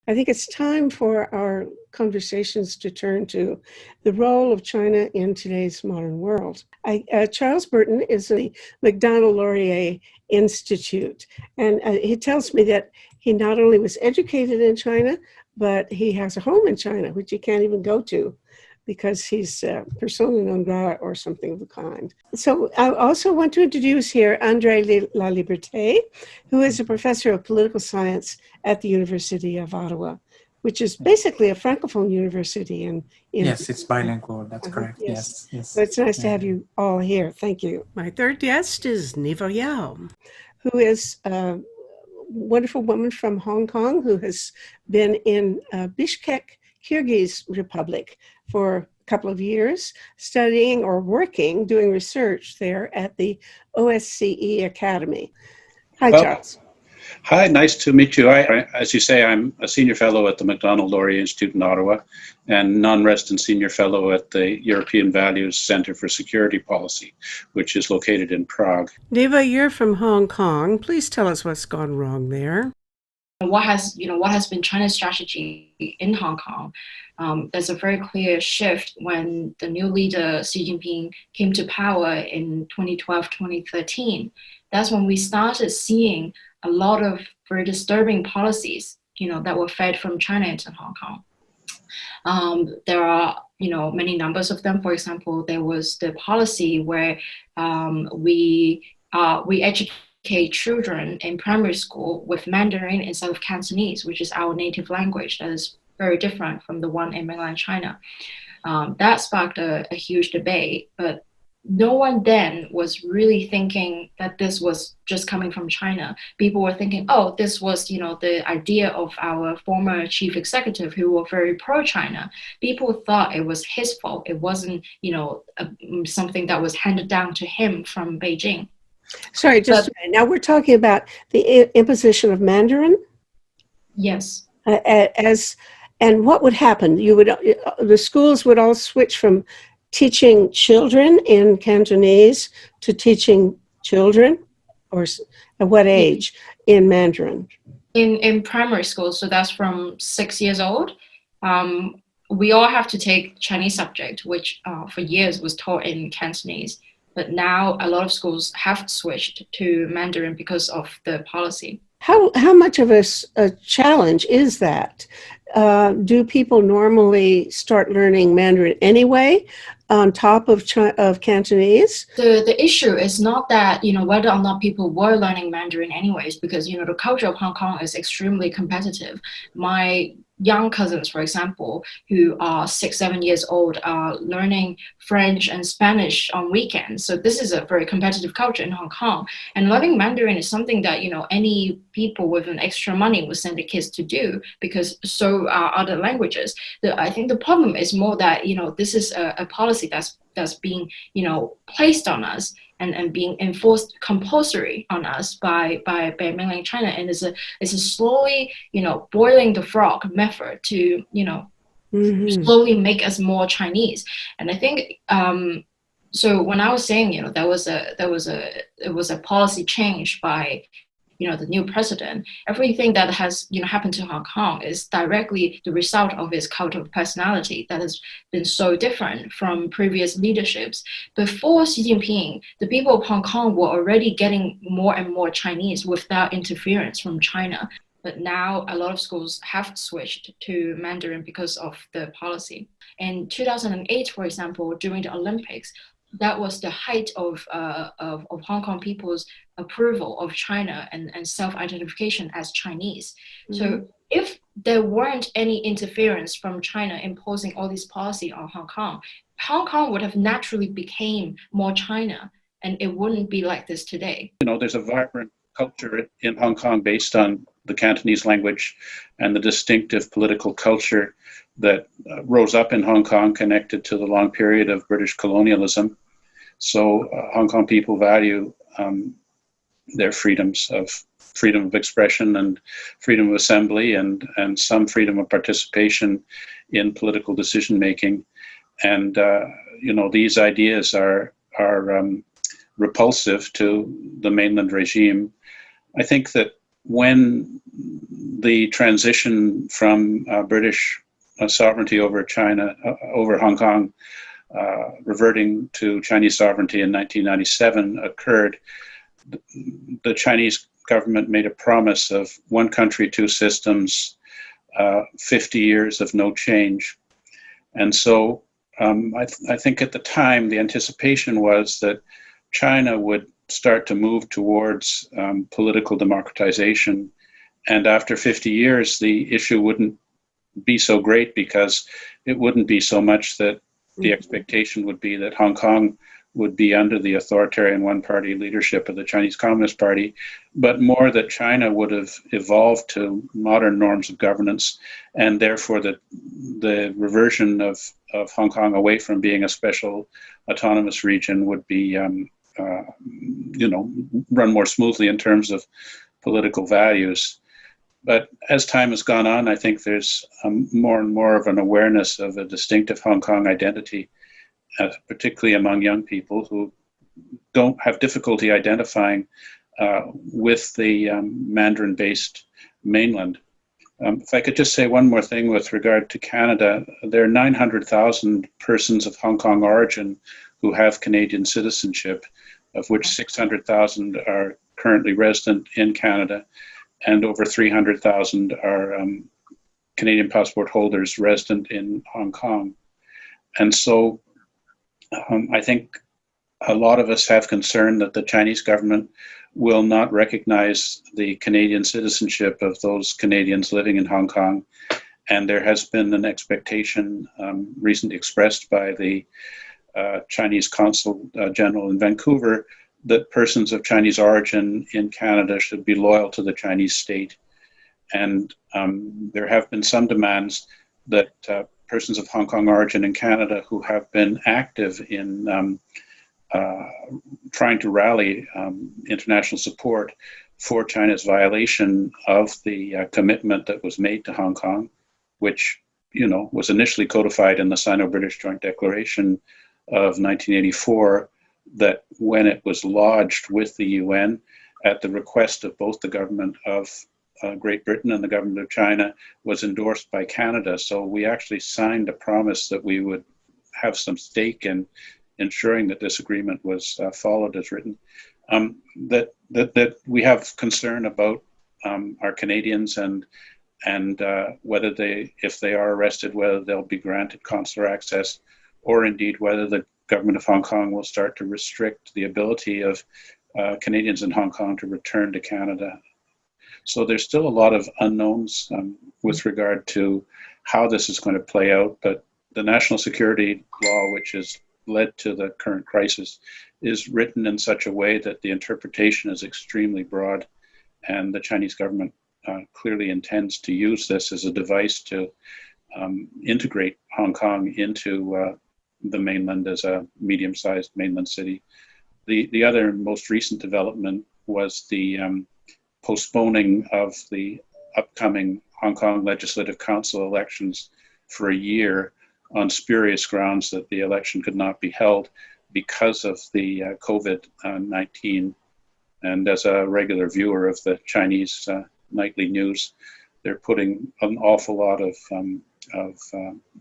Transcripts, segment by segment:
I think it's time for our conversations to turn to the role of China in today's modern world. Charles Burton is the Macdonald-Laurier Institute, and he tells me that he not only was educated in China, but he has a home in China, which he can't even go to because he's persona non grata or something of the kind. So I also want to introduce here André Laliberté, who is a professor of political science at the University of Ottawa, which is basically a Francophone university. Yes, it's bilingual. That's correct. Yes. So it's nice to have you all here. Thank you. My third guest is Niva Yao, who is a wonderful woman from Hong Kong who has been in Bishkek, Kyrgyz Republic for a couple of years, studying or working, doing research there at the OSCE Academy. Hi, Charles. Hi, nice to meet you. As you say, I'm a senior fellow at the Macdonald-Laurier Institute in Ottawa and non-resident senior fellow at the European Values Center for Security Policy, which is located in Prague. Niva, you're from Hong Kong. Please tell us what's gone wrong there. What has been China's strategy in Hong Kong? There's a very clear shift when the new leader Xi Jinping came to power in 2012, 2013. That's when we started seeing a lot of very disturbing policies, that were fed from China into Hong Kong. There are, many numbers of them. For example, there was the policy where we educate children in primary school with Mandarin instead of Cantonese, which is our native language that is very different from the one in mainland China. That sparked a huge debate, but no one then was really thinking that this was just coming from China. People were thinking, oh, this was, the idea of our former chief executive who were very pro-China. People thought it was his fault. It wasn't, something that was handed down to him from Beijing. Sorry, just a minute. Now we're talking about the imposition of Mandarin? Yes. And what would happen? The schools would all switch from teaching children in Cantonese to teaching children, or at what age, in Mandarin? In primary school, so that's from 6 years old. We all have to take Chinese subject, which for years was taught in Cantonese. But now a lot of schools have switched to Mandarin because of the policy. How much of a challenge is that? Do people normally start learning Mandarin anyway on top of Cantonese? The issue is not that, whether or not people were learning Mandarin anyways, because, the culture of Hong Kong is extremely competitive. My young cousins, for example, who are 6, 7 years old, are learning French and Spanish on weekends. So this is a very competitive culture in Hong Kong. And learning Mandarin is something that, any people with an extra money would send their kids to do, because so are other languages. I think the problem is more that, this is a policy that's being, placed on us and being enforced compulsory on us by mainland China, and it's a slowly, boiling the frog method to, slowly make us more Chinese. And I think so when I was saying, it was a policy change by the new president. Everything that has happened to Hong Kong is directly the result of his cult of personality that has been so different from previous leaderships. Before Xi Jinping, the people of Hong Kong were already getting more and more Chinese without interference from China. But now a lot of schools have switched to Mandarin because of the policy. In 2008, for example, during the Olympics, that was the height of Hong Kong people's approval of China and self-identification as Chinese. Mm-hmm. So if there weren't any interference from China imposing all this policy on Hong Kong would have naturally became more China, and it wouldn't be like this today. There's a vibrant culture in Hong Kong based on the Cantonese language and the distinctive political culture that rose up in Hong Kong, connected to the long period of British colonialism. So Hong Kong people value their freedom of expression and freedom of assembly and some freedom of participation in political decision making. And these ideas are repulsive to the mainland regime. I think that when the transition from British sovereignty over China, over Hong Kong, reverting to Chinese sovereignty in 1997 occurred, the Chinese government made a promise of one country, two systems, 50 years of no change. And so I think at the time, the anticipation was that China would start to move towards political democratization. And after 50 years, the issue wouldn't be so great, because it wouldn't be so much that the expectation would be that Hong Kong would be under the authoritarian one-party leadership of the Chinese Communist Party, but more that China would have evolved to modern norms of governance, and therefore that the reversion of Hong Kong away from being a special autonomous region would be, run more smoothly in terms of political values. But as time has gone on, I think there's more and more of an awareness of a distinctive Hong Kong identity, particularly among young people who don't have difficulty identifying with the Mandarin-based mainland. If I could just say one more thing with regard to Canada, there are 900,000 persons of Hong Kong origin who have Canadian citizenship, of which 600,000 are currently resident in Canada, and over 300,000 are Canadian passport holders resident in Hong Kong. And so I think a lot of us have concern that the Chinese government will not recognize the Canadian citizenship of those Canadians living in Hong Kong. And there has been an expectation recently expressed by the Chinese Consul General in Vancouver that persons of Chinese origin in Canada should be loyal to the Chinese state. And there have been some demands that persons of Hong Kong origin in Canada who have been active in trying to rally international support for China's violation of the commitment that was made to Hong Kong, which was initially codified in the Sino-British Joint Declaration of 1984, that when it was lodged with the UN at the request of both the government of Great Britain and the government of China, was endorsed by Canada. So we actually signed a promise that we would have some stake in ensuring that this agreement was followed as written. That we have concern about our Canadians and whether if they are arrested, whether they'll be granted consular access, or indeed whether the government of Hong Kong will start to restrict the ability of Canadians in Hong Kong to return to Canada. So there's still a lot of unknowns with regard to how this is going to play out, but the national security law, which has led to the current crisis, is written in such a way that the interpretation is extremely broad, and the Chinese government clearly intends to use this as a device to integrate Hong Kong into the mainland as a medium-sized mainland city. The other most recent development was the postponing of the upcoming Hong Kong Legislative Council elections for a year on spurious grounds that the election could not be held because of the COVID-19. And as a regular viewer of the Chinese nightly news, they're putting an awful lot of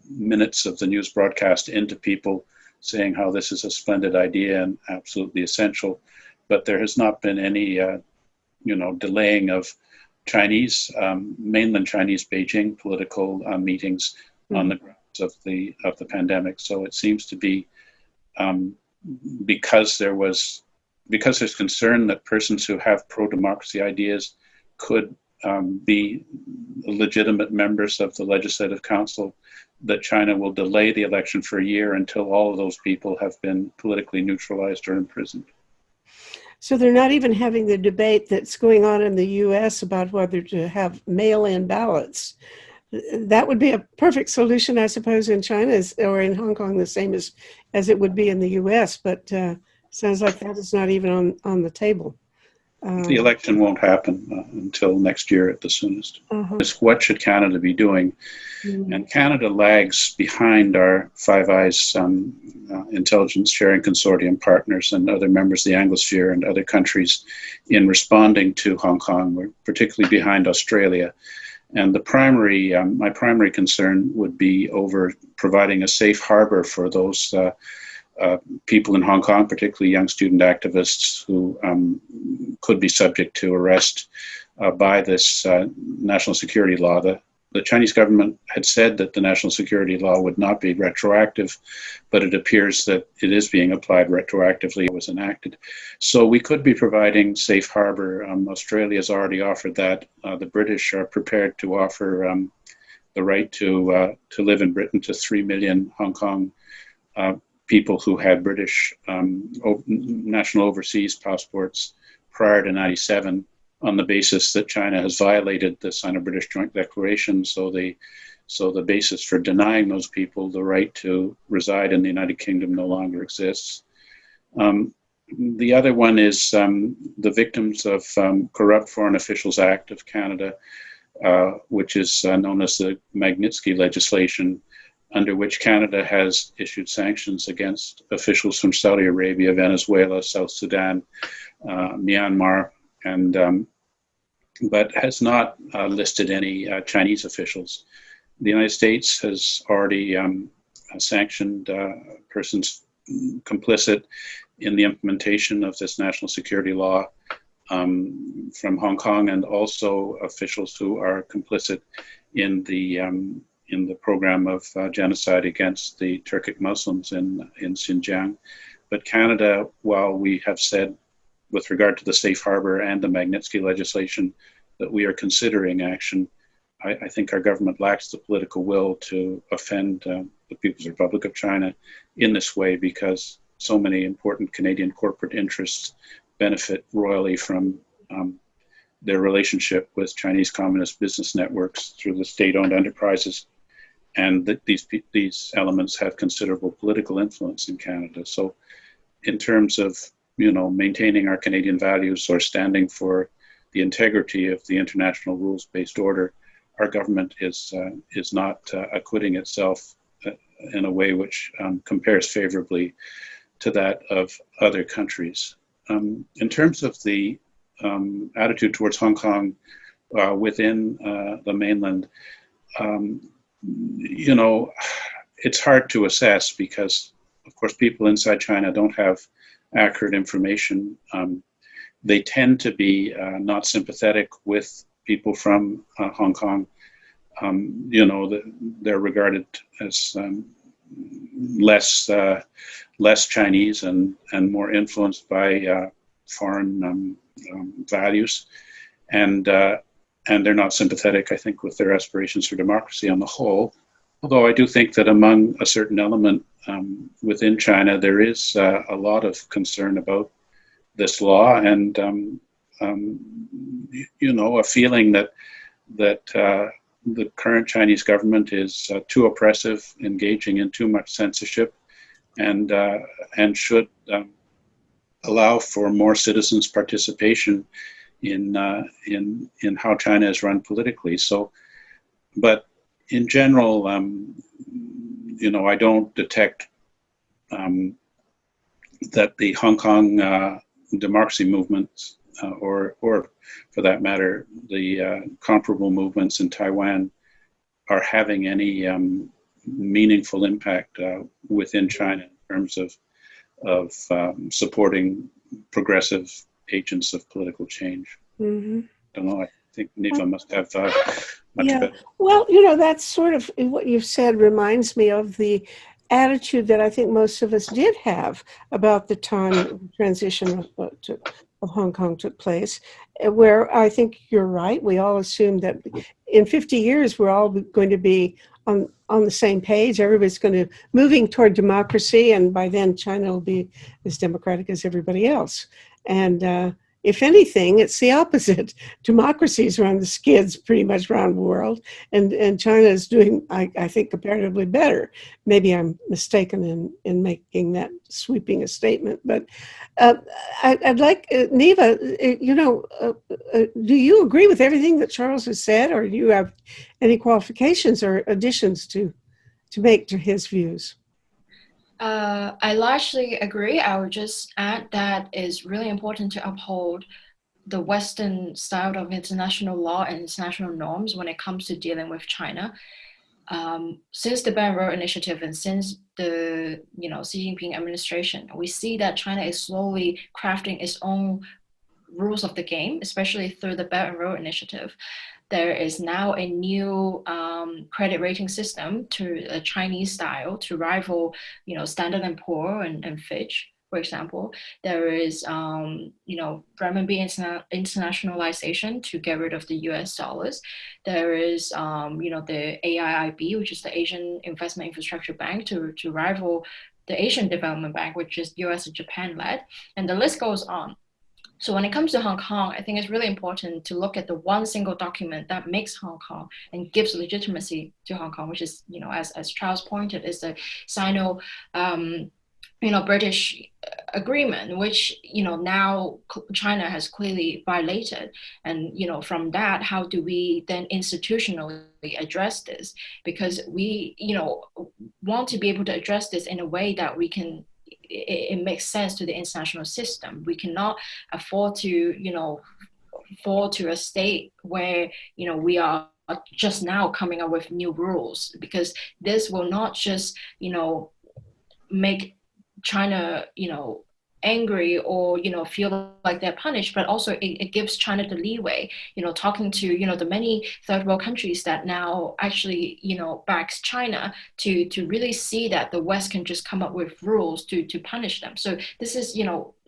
minutes of the news broadcast into people, saying how this is a splendid idea and absolutely essential. But there has not been any, delaying of Chinese, mainland Chinese Beijing political meetings on the grounds of the pandemic. So it seems to be because there's concern that persons who have pro-democracy ideas could be legitimate members of the Legislative Council, that China will delay the election for a year until all of those people have been politically neutralized or imprisoned. So they're not even having the debate that's going on in the US about whether to have mail-in ballots. That would be a perfect solution, I suppose, in China or in Hong Kong, the same as it would be in the US, but sounds like that is not even on the table. The election won't happen until next year at the soonest. It's what should Canada be doing? And Canada lags behind our Five Eyes intelligence sharing consortium partners and other members of the Anglosphere and other countries in responding to Hong Kong. We're particularly behind Australia. And my primary concern would be over providing a safe harbor for those people in Hong Kong, particularly young student activists who could be subject to arrest by this national security law. The Chinese government had said that the national security law would not be retroactive, but it appears that it is being applied retroactively. It was enacted. So we could be providing safe harbor. Australia has already offered that. The British are prepared to offer the right to live in Britain to 3 million Hong Kong people who had British national overseas passports prior to 1997, on the basis that China has violated the Sino-British Joint Declaration. So the basis for denying those people the right to reside in the United Kingdom no longer exists. The other one is the Victims of Corrupt Foreign Officials Act of Canada, which is known as the Magnitsky legislation, under which Canada has issued sanctions against officials from Saudi Arabia, Venezuela, South Sudan, Myanmar, but has not listed any Chinese officials. The United States has already sanctioned persons complicit in the implementation of this national security law from Hong Kong, and also officials who are complicit in the program of genocide against the Turkic Muslims in Xinjiang. But Canada, while we have said with regard to the safe harbor and the Magnitsky legislation that we are considering action, I think our government lacks the political will to offend the People's Republic of China in this way, because so many important Canadian corporate interests benefit royally from their relationship with Chinese communist business networks through the state-owned enterprises, and that these elements have considerable political influence in Canada. So in terms of maintaining our Canadian values or standing for the integrity of the international rules-based order, our government is not acquitting itself in a way which compares favorably to that of other countries. In terms of the attitude towards Hong Kong within the mainland, it's hard to assess because, of course, people inside China don't have accurate information. They tend to be not sympathetic with people from Hong Kong. They're regarded as less Chinese and more influenced by foreign values, and they're not sympathetic, I think, with their aspirations for democracy on the whole. Although I do think that among a certain element within China, there is a lot of concern about this law, and a feeling that the current Chinese government is too oppressive, engaging in too much censorship, and should allow for more citizens' participation in how China is run politically. So, but in general, I don't detect that the Hong Kong democracy movements, or for that matter, the comparable movements in Taiwan, are having any meaningful impact within China in terms of supporting progressive agents of political change. I don't know. I think Niva must have much better. Well, that's sort of what you've said reminds me of the attitude that I think most of us did have about the time the transition of Hong Kong took place, where I think you're right. We all assumed that in 50 years, we're all going to be on the same page. Everybody's going to moving toward democracy, and by then China will be as democratic as everybody else. And if anything, it's the opposite. Democracies are on the skids pretty much around the world, and China is doing, I think, comparatively better. Maybe I'm mistaken in making that sweeping a statement, but I'd like, Niva, do you agree with everything that Charles has said, or do you have any qualifications or additions to make to his views? I largely agree. I would just add that it's really important to uphold the Western style of international law and international norms when it comes to dealing with China. Since the Belt and Road Initiative and since the Xi Jinping administration, we see that China is slowly crafting its own rules of the game, especially through the Belt and Road Initiative. There is now a new credit rating system to a Chinese style to rival, Standard and Poor and Fitch, for example. There is, renminbi internationalization to get rid of the US dollars. There is, the AIIB, which is the Asian Investment Infrastructure Bank, to rival the Asian Development Bank, which is US and Japan led. And the list goes on. So when it comes to Hong Kong, I think it's really important to look at the one single document that makes Hong Kong and gives legitimacy to Hong Kong, which is, as Charles pointed, is the Sino, British agreement, which, now China has clearly violated. And, from that, how do we then institutionally address this? Because we, want to be able to address this in a way that we can, it makes sense to the international system. We cannot afford to, fall to a state where, we are just now coming up with new rules, because this will not just, make China, angry or, feel like they're punished, but also it gives China the leeway, talking to, the many third world countries that now actually, backs China to really see that the West can just come up with rules to punish them. So this is,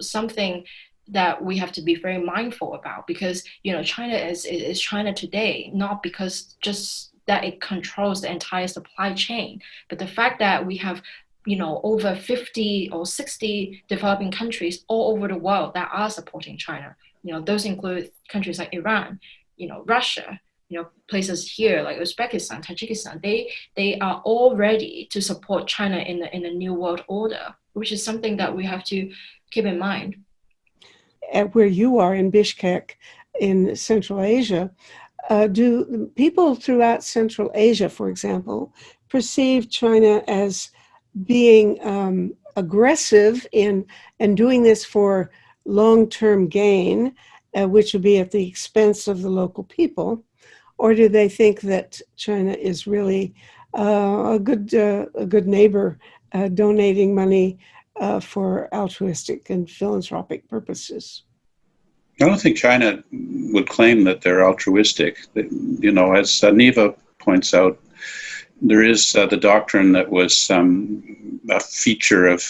something that we have to be very mindful about, because, China is China today, not because just that it controls the entire supply chain, but the fact that we have over 50 or 60 developing countries all over the world that are supporting China. Those include countries like Iran, Russia, places here like Uzbekistan, Tajikistan. They are all ready to support China in the new world order, which is something that we have to keep in mind. At where you are in Bishkek in Central Asia, do people throughout Central Asia, for example, perceive China as being aggressive and doing this for long-term gain, which would be at the expense of the local people? Or do they think that China is really a good neighbor, donating money for altruistic and philanthropic purposes? I don't think China would claim that they're altruistic. As Niva points out, there is the doctrine that was a feature of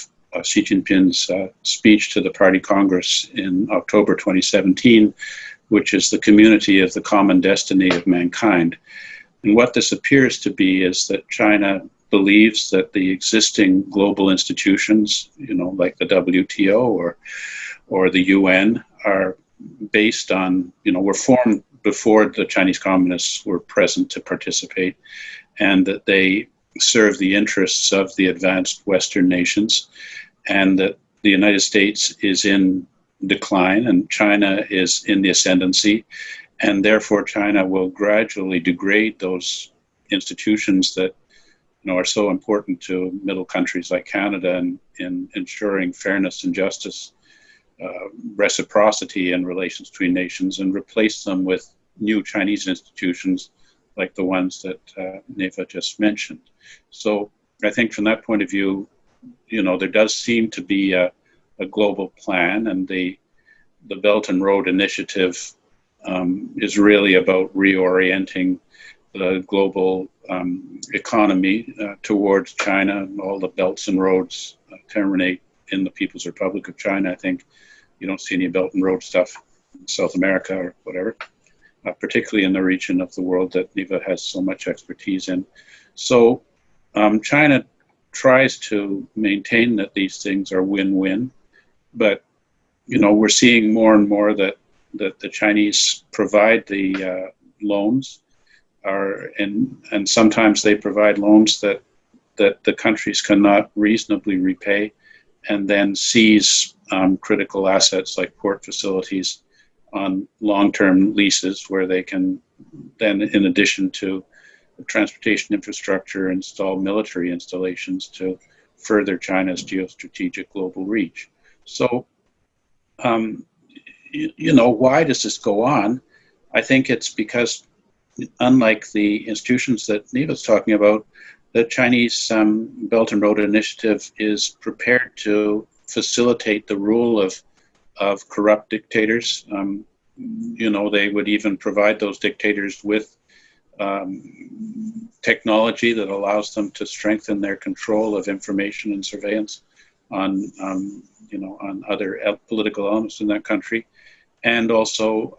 Xi Jinping's speech to the Party Congress in October 2017, which is the community of the common destiny of mankind. And what this appears to be is that China believes that the existing global institutions, like the WTO or the UN, are based on, were formed before the Chinese communists were present to participate, and that they serve the interests of the advanced Western nations, and that the United States is in decline and China is in the ascendancy, and therefore China will gradually degrade those institutions that are so important to middle countries like Canada in ensuring fairness and justice, reciprocity in relations between nations, and replace them with new Chinese institutions like the ones that Niva just mentioned. So I think from that point of view, there does seem to be a global plan, and the Belt and Road Initiative is really about reorienting the global economy towards China. All the belts and roads terminate in the People's Republic of China. I think you don't see any Belt and Road stuff in South America or whatever, particularly in the region of the world that Niva has so much expertise in. So China tries to maintain that these things are win-win, but we're seeing more and more that the Chinese provide the loans, and sometimes they provide loans that the countries cannot reasonably repay, and then seize critical assets like port facilities on long-term leases, where they can then, in addition to the transportation infrastructure, install military installations to further China's geostrategic global reach. So, why does this go on? I think it's because, unlike the institutions that Niva's talking about, the Chinese Belt and Road Initiative is prepared to facilitate the rule of corrupt dictators. They would even provide those dictators with technology that allows them to strengthen their control of information and surveillance on other political elements in that country. And also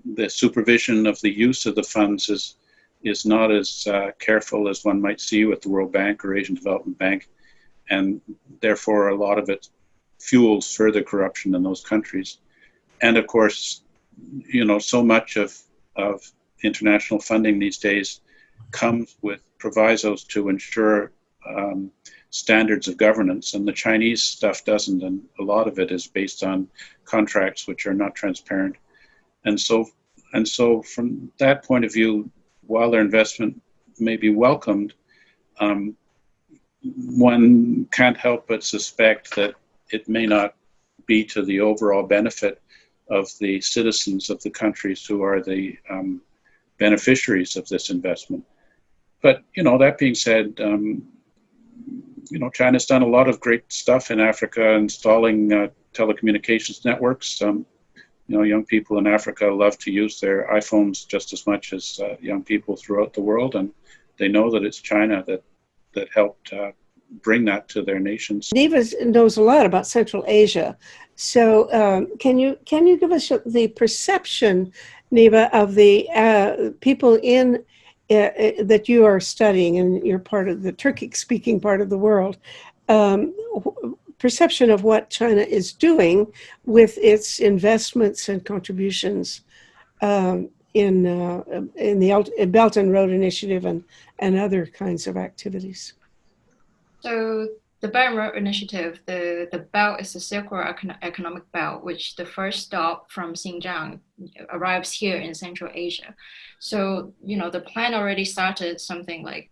the supervision of the use of the funds is not as careful as one might see with the World Bank or Asian Development Bank, and therefore a lot of it fuels further corruption in those countries. And of course, so much of international funding these days comes with provisos to ensure standards of governance, and the Chinese stuff doesn't, and a lot of it is based on contracts which are not transparent. And so from that point of view, while their investment may be welcomed, one can't help but suspect that it may not be to the overall benefit of the citizens of the countries who are the beneficiaries of this investment. But, that being said, China's done a lot of great stuff in Africa, installing telecommunications networks. Young people in Africa love to use their iPhones just as much as young people throughout the world, and they know that it's China that helped bring that to their nations. Niva knows a lot about Central Asia, so can you give us the perception, Niva, of the people in that you are studying, and you're part of the Turkic-speaking part of the world, perception of what China is doing with its investments and contributions in the Belt and Road Initiative and other kinds of activities? So the Belt and Road Initiative, the belt is the Silk Road Economic Belt, which the first stop from Xinjiang arrives here in Central Asia. So, the plan already started something like,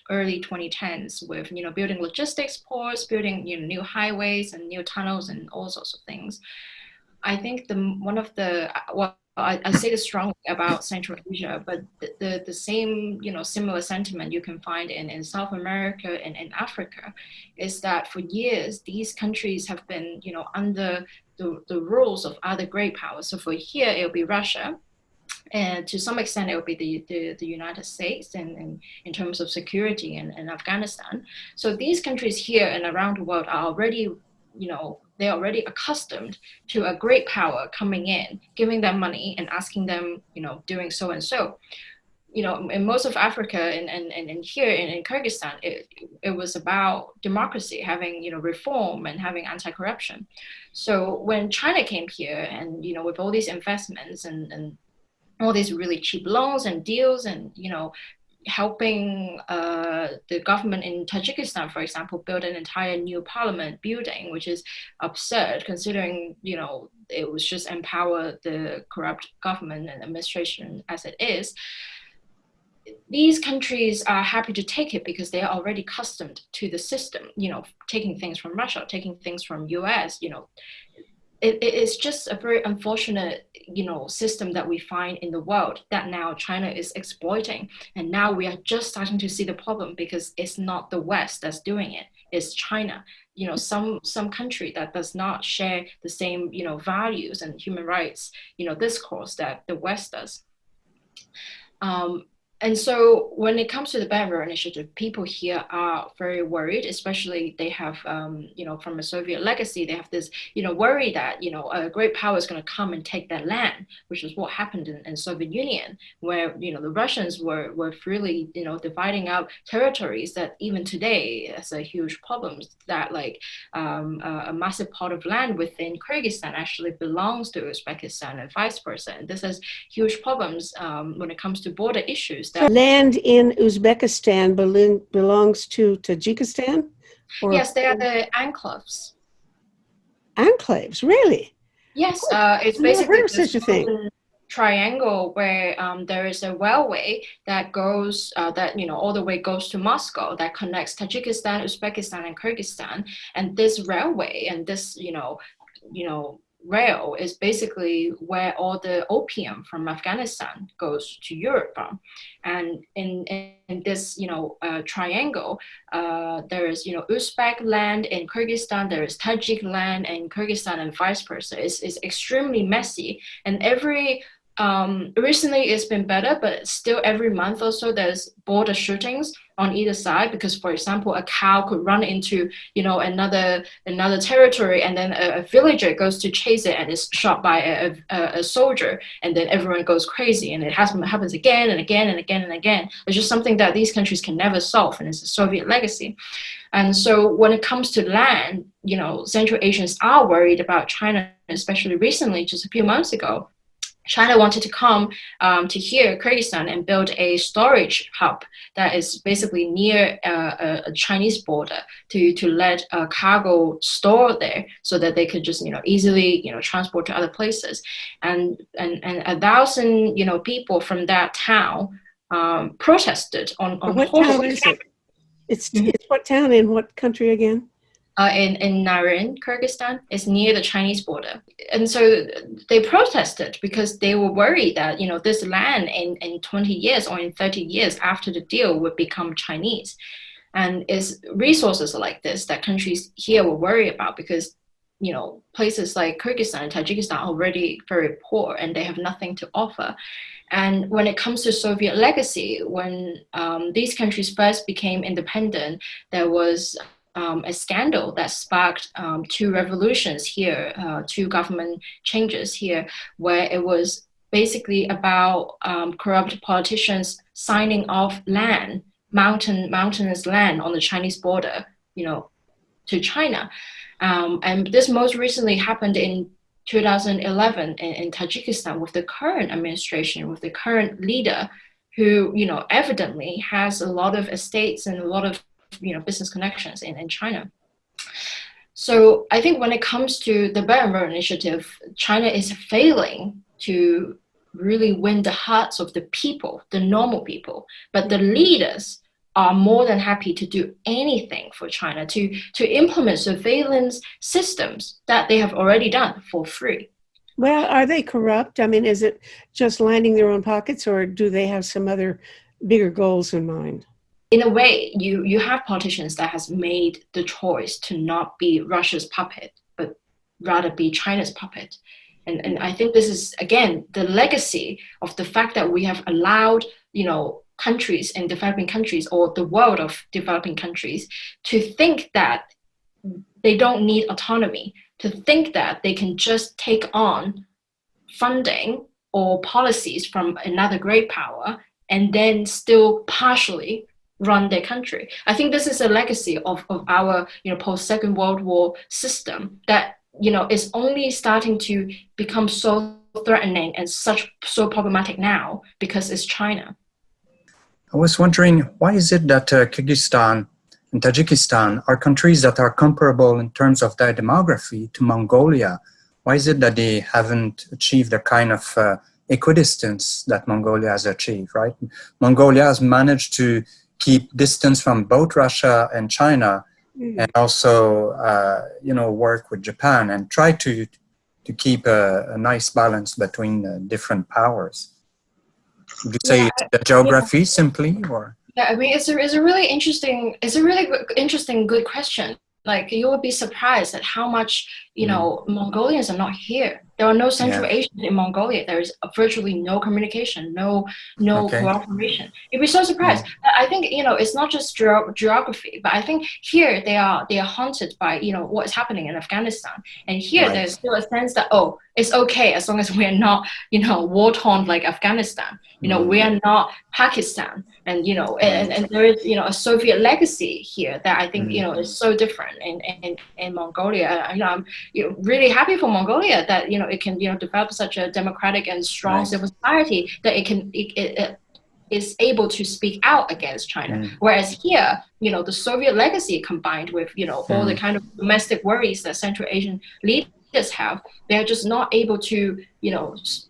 early 2010s with, building logistics ports, building, new highways and new tunnels and all sorts of things. I think I say this strongly about Central Asia, but the same, similar sentiment you can find in South America and in Africa is that for years, these countries have been, under the rules of other great powers. So for here, it'll be Russia. And to some extent, it will be the United States and in terms of security in Afghanistan. So these countries here and around the world are already, they're already accustomed to a great power coming in, giving them money and asking them, doing so and so. In most of Africa and here in Kyrgyzstan, it was about democracy, having, reform and having anti-corruption. So when China came here and, with all these investments and all these really cheap loans and deals and, helping the government in Tajikistan, for example, build an entire new parliament building, which is absurd considering, it was just empower the corrupt government and administration as it is. These countries are happy to take it because they are already accustomed to the system, taking things from Russia, taking things from US, It's just a very unfortunate, system that we find in the world that now China is exploiting. And now we are just starting to see the problem because it's not the West that's doing it. It's China, some country that does not share the same, values and human rights, discourse that the West does. And so when it comes to the Belt and Road Initiative, people here are very worried, especially they have, from a Soviet legacy, they have this, worry that, a great power is going to come and take their land, which is what happened in Soviet Union, where, the Russians were freely, dividing up territories that even today is a huge problem, that like a massive part of land within Kyrgyzstan actually belongs to Uzbekistan and vice versa. And this has huge problems when it comes to border issues. So land in Uzbekistan belongs to Tajikistan? Or yes, they are the enclaves. Enclaves, really? Yes, it's I've never basically heard of such a thing. Triangle where there is a railway that goes all the way goes to Moscow, that connects Tajikistan, Uzbekistan, and Kyrgyzstan. And this railway and this rail is basically where all the opium from Afghanistan goes to Europe from. And in this triangle, there is Uzbek land in Kyrgyzstan, there is Tajik land in Kyrgyzstan, and vice versa. It's extremely messy, and recently it's been better, but still every month or so there's border shootings on either side, because, for example, a cow could run into another territory, and then a villager goes to chase it and is shot by a soldier, and then everyone goes crazy, and it happens again and again and again and again. It's just something that these countries can never solve, and it's a Soviet legacy. And so when it comes to land, Central Asians are worried about China, especially recently, just a few months ago. China wanted to come to here, Kyrgyzstan, and build a storage hub that is basically near a Chinese border to let cargo store there, so that they could just easily transport to other places. And 1,000 people from that town protested on what town is it? It's what town in what country again? In Narin, Kyrgyzstan. Is near the Chinese border. And so they protested because they were worried that, this land in 20 years or in 30 years after the deal would become Chinese. And it's resources like this that countries here will worry about, because, places like Kyrgyzstan and Tajikistan are already very poor and they have nothing to offer. And when it comes to Soviet legacy, when these countries first became independent, there was a scandal that sparked 2 revolutions here, 2 government changes here, where it was basically about corrupt politicians signing off land, mountainous land on the Chinese border, to China. And this most recently happened in 2011 in Tajikistan with the current administration, with the current leader, who evidently has a lot of estates and a lot of business connections in China. So I think when it comes to the Belt and Road Initiative, China is failing to really win the hearts of the people, the normal people. But the leaders are more than happy to do anything for China, to implement surveillance systems that they have already done for free. Well, are they corrupt? I mean, is it just lining their own pockets, or do they have some other bigger goals in mind? In a way, you have politicians that has made the choice to not be Russia's puppet, but rather be China's puppet. And I think this is, again, the legacy of the fact that we have allowed, countries in developing countries, or the world of developing countries, to think that they don't need autonomy, to think that they can just take on funding or policies from another great power and then still partially run their country. I think this is a legacy of our post-Second World War system that is only starting to become so threatening and so problematic now because it's China. I was wondering, why is it that Kyrgyzstan and Tajikistan are countries that are comparable in terms of their demography to Mongolia? Why is it that they haven't achieved the kind of equidistance that Mongolia has achieved, right? Mongolia has managed to keep distance from both Russia and China, and also, work with Japan and try to keep a nice balance between different powers. Would you say it's the geography simply, or? Yeah, I mean, it's a really interesting, good question. Like, you would be surprised at how much, Mongolians are not here. There are no Central Asians in Mongolia. There is virtually no communication, no cooperation. You'd be so surprised. I think it's not just geography, but I think here they are haunted by what is happening in Afghanistan, and here there's still a sense that it's okay as long as we are not war torn like Afghanistan. We are not Pakistan, and and there is a Soviet legacy here that I think is so different in Mongolia. I'm really happy for Mongolia that it can develop such a democratic and strong civil society that it is able to speak out against China. Whereas here, the Soviet legacy combined with all the kind of domestic worries that Central Asian leaders have, they're just not able to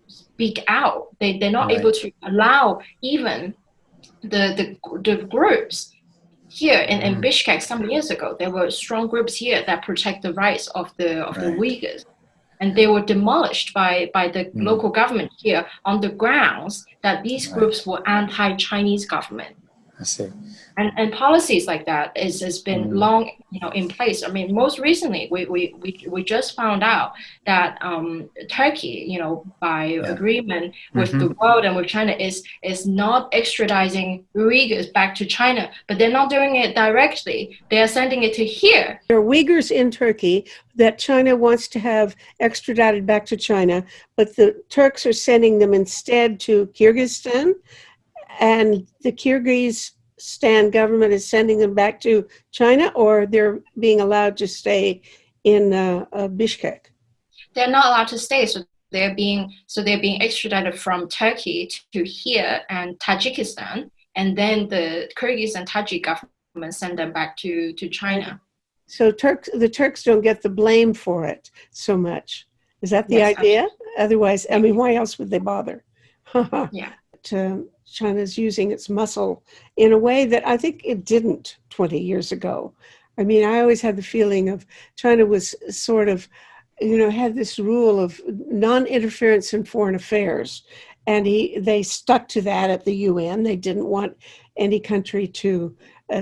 speak out. They're not able to allow even the groups here in Bishkek some years ago. There were strong groups here that protect the rights of the Uyghurs, and they were demolished by the local government here on the grounds that these groups were anti-Chinese government. I see. And policies like that has been long in place. I mean, most recently we just found out that Turkey, by agreement with the world and with China, is not extraditing Uyghurs back to China, but they're not doing it directly. They are sending it to here. There are Uyghurs in Turkey that China wants to have extradited back to China, but the Turks are sending them instead to Kyrgyzstan, and the Kyrgyzstan government is sending them back to China, or they're being allowed to stay in Bishkek. They're not allowed to stay, so they're being extradited from Turkey to here and Tajikistan, and then the Kyrgyz and Tajik government send them back to China. So the Turks don't get the blame for it so much. Is that the idea? Otherwise, I mean, why else would they bother? Yeah. China's using its muscle in a way that I think it didn't 20 years ago. I mean, I always had the feeling of China was sort of, had this rule of non-interference in foreign affairs. And they stuck to that at the UN. They didn't want any country to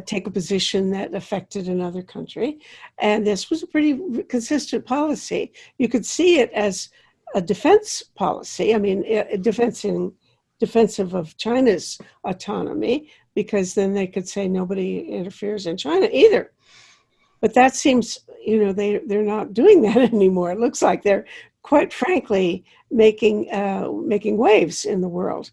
take a position that affected another country. And this was a pretty consistent policy. You could see it as a defense policy. I mean, defensive of China's autonomy, because then they could say nobody interferes in China either. But that seems, they're not doing that anymore. It looks like they're, quite frankly, making waves in the world,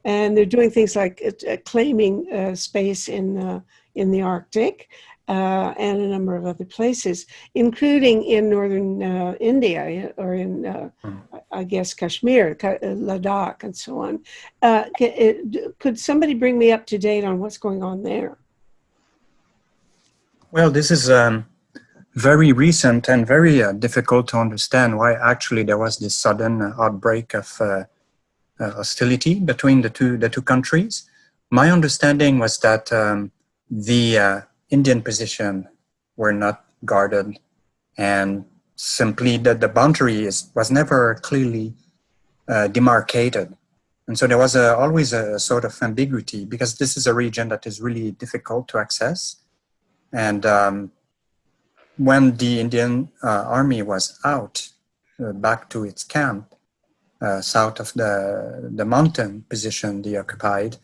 and they're doing things like claiming space in the Arctic and a number of other places, including in northern India or in, I guess, Kashmir, Ladakh, and so on. Could somebody bring me up to date on what's going on there? Well, this is very recent and very difficult to understand why actually there was this sudden outbreak of hostility between the two countries. My understanding was that the Indian position were not guarded, and simply that the boundary was never clearly demarcated. And so there was always a sort of ambiguity, because this is a region that is really difficult to access. And when the Indian army was out, back to its camp, south of the mountain position they occupied,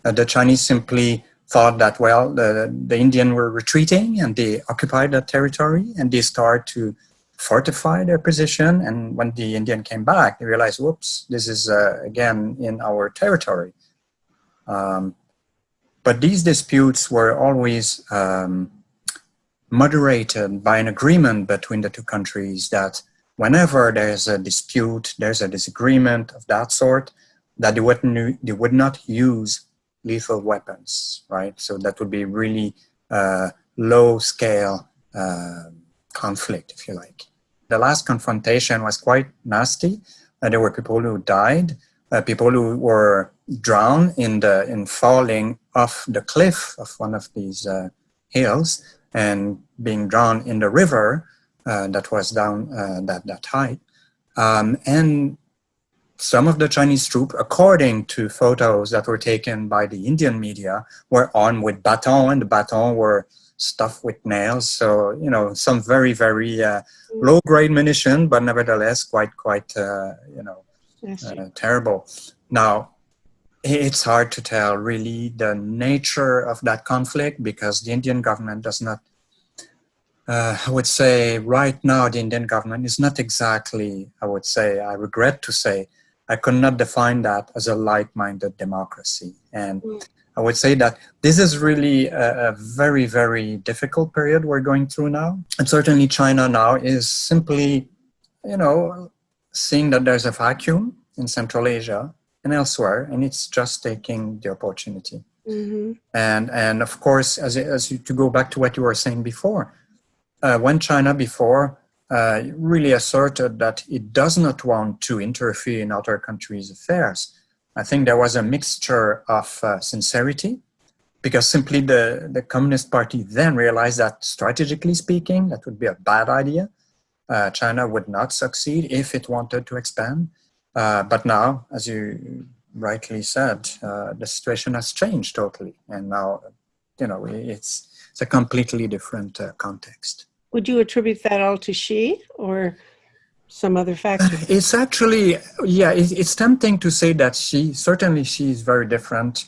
the Chinese simply thought that, well, the Indians were retreating and they occupied that territory, and they started to fortify their position. And when the Indian came back, they realized, whoops, this is again in our territory. But these disputes were always moderated by an agreement between the two countries that whenever there's a dispute, there's a disagreement of that sort, that they would not use lethal weapons, right? So that would be really low-scale conflict, if you like. The last confrontation was quite nasty. There were people who died, people who were drowned in falling off the cliff of one of these hills and being drowned in the river that was down that height. And some of the Chinese troops, according to photos that were taken by the Indian media, were armed with batons, and the batons were stuffed with nails. So, you know, some very, very low-grade munition, but nevertheless quite terrible. Now, it's hard to tell really the nature of that conflict because the Indian government does not, I would say right now the Indian government is not exactly, I would say, I regret to say, I could not define that as a like-minded democracy. And I would say that this is really a very, very difficult period we're going through now. And certainly China now is simply, you know, seeing that there's a vacuum in Central Asia and elsewhere, and it's just taking the opportunity. And of course, as you, to go back to what you were saying before, when China before really asserted that it does not want to interfere in other countries' affairs, I think there was a mixture of sincerity, because simply the Communist Party then realized that strategically speaking, that would be a bad idea. China would not succeed if it wanted to expand. But now, as you rightly said, the situation has changed totally. And now, you know, it's a completely different context. Would you attribute that all to Xi or some other factor? It's actually, yeah, it's tempting to say that certainly Xi is very different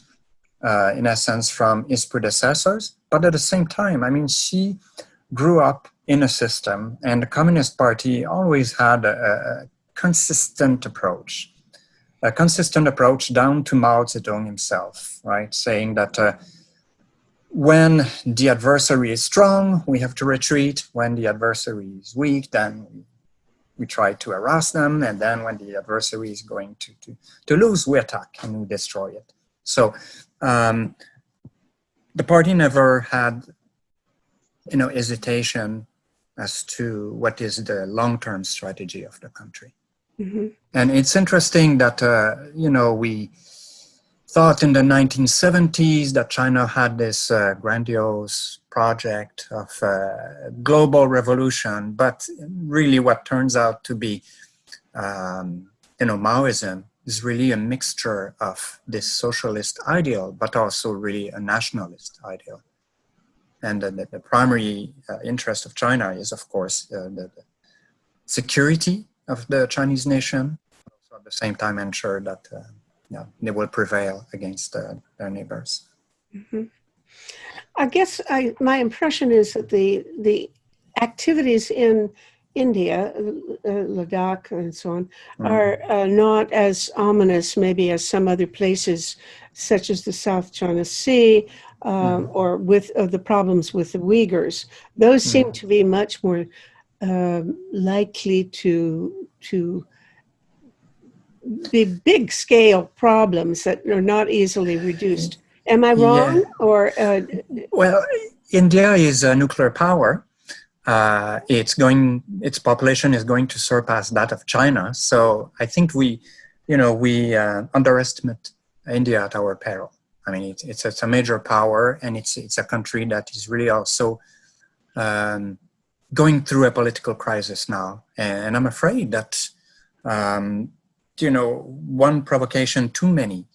in a sense from his predecessors. But at the same time, I mean, Xi grew up in a system, and the Communist Party always had a consistent approach down to Mao Zedong himself, right? Saying that when the adversary is strong, we have to retreat. When the adversary is weak, then we try to harass them. And then when the adversary is going to lose, we attack and we destroy it. So the party never had, you know, hesitation as to what is the long-term strategy of the country. And it's interesting that, you know, we thought in the 1970s that China had this grandiose project of global revolution, but really what turns out to be, you know, Maoism is really a mixture of this socialist ideal, but also really a nationalist ideal. And the primary interest of China is, of course, the security of the Chinese nation, also at the same time ensure that they will prevail against their neighbors. I guess my impression is that the activities in India, Ladakh and so on, are not as ominous maybe as some other places, such as the South China Sea, or with the problems with the Uyghurs. Those seem to be much more likely to be big scale problems that are not easily reduced. Am I wrong? Yeah. Or well, India is a nuclear power. Its population is going to surpass that of China. So I think we underestimate India at our peril. I mean, it's a major power, and it's a country that is really also going through a political crisis now. And I'm afraid that, you know, one provocation too many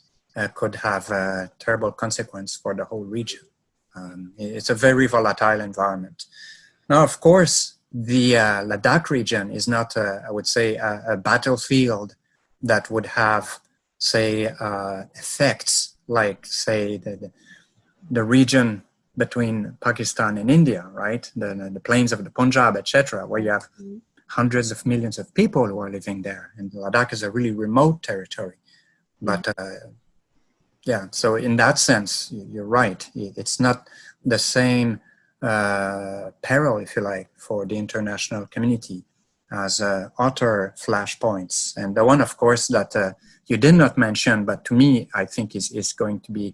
could have a terrible consequence for the whole region. It's a very volatile environment. Now, of course, the Ladakh region is not, I would say, a battlefield that would have, say, effects like, say, the region between Pakistan and India, right? The plains of the Punjab, etc., where you have hundreds of millions of people who are living there. And Ladakh is a really remote territory. But yeah, so in that sense, you're right. It's not the same peril, if you like, for the international community as other flashpoints. And the one, of course, that you did not mention, but to me, I think is going to be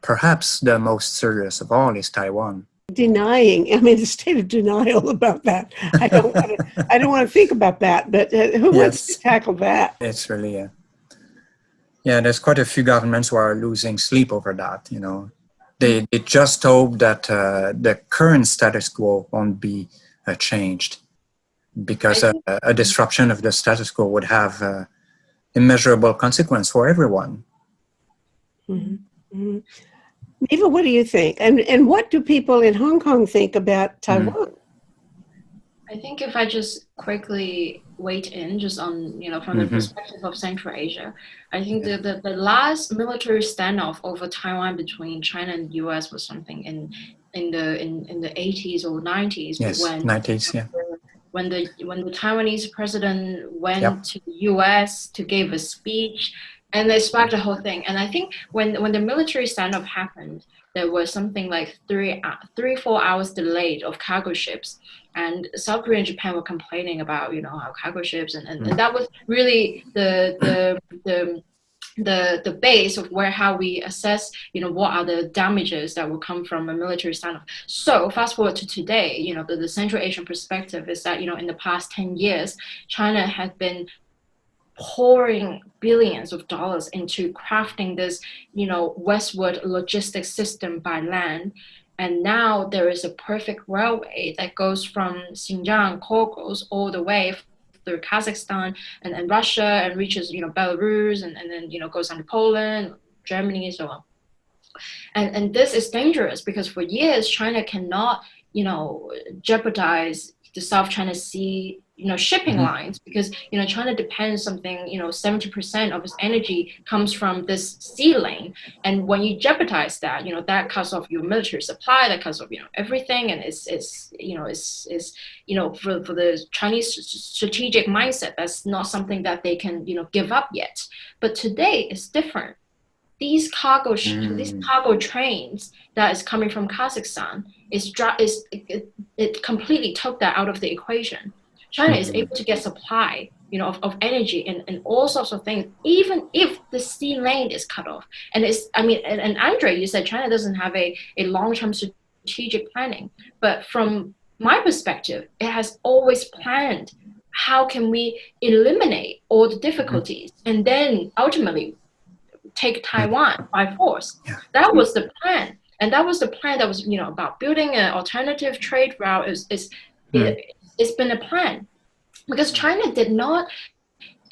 perhaps the most serious of all is Taiwan. Denying, I mean, the state of denial about that. I don't want to think about that, but who wants to tackle that? It's really, yeah, there's quite a few governments who are losing sleep over that, you know. They just hope that the current status quo won't be changed, because a disruption of the status quo would have immeasurable consequence for everyone. Niva, what do you think? And what do people in Hong Kong think about Taiwan? I think if I just quickly weigh in just on, from the perspective of Central Asia, I think the last military standoff over Taiwan between China and the US was something in the 80s or 90s. Yes, when 90s, yeah. When the Taiwanese president went to the US to give a speech, and they sparked the whole thing. And I think when the military standoff happened, there was something like 4 hours delayed of cargo ships, and South Korea and Japan were complaining about how cargo ships and that was really the base of how we assess what are the damages that will come from a military standoff. So fast forward to today, the Central Asian perspective is that in the past 10 years, China has been pouring billions of dollars into crafting this westward logistics system by land. And now there is a perfect railway that goes from Xinjiang, Korgos, all the way through Kazakhstan and Russia, and reaches Belarus, and then goes on to Poland, Germany, and so on. And this is dangerous because for years China cannot jeopardize the South China Sea shipping lines, because China depends something 70% of its energy comes from this sea lane, and when you jeopardize that, that cuts off your military supply, that cuts off everything, and it's for the Chinese strategic mindset, that's not something that they can give up yet. But today it's different. These cargo trains that is coming from Kazakhstan it completely took that out of the equation. China is able to get supply, of energy and all sorts of things, even if the sea lane is cut off. And and Andre, you said China doesn't have a long-term strategic planning, but from my perspective, it has always planned how can we eliminate all the difficulties and then ultimately take Taiwan by force. That was the plan. And that was the plan that was, about building an alternative trade route. It's been a plan, because China did not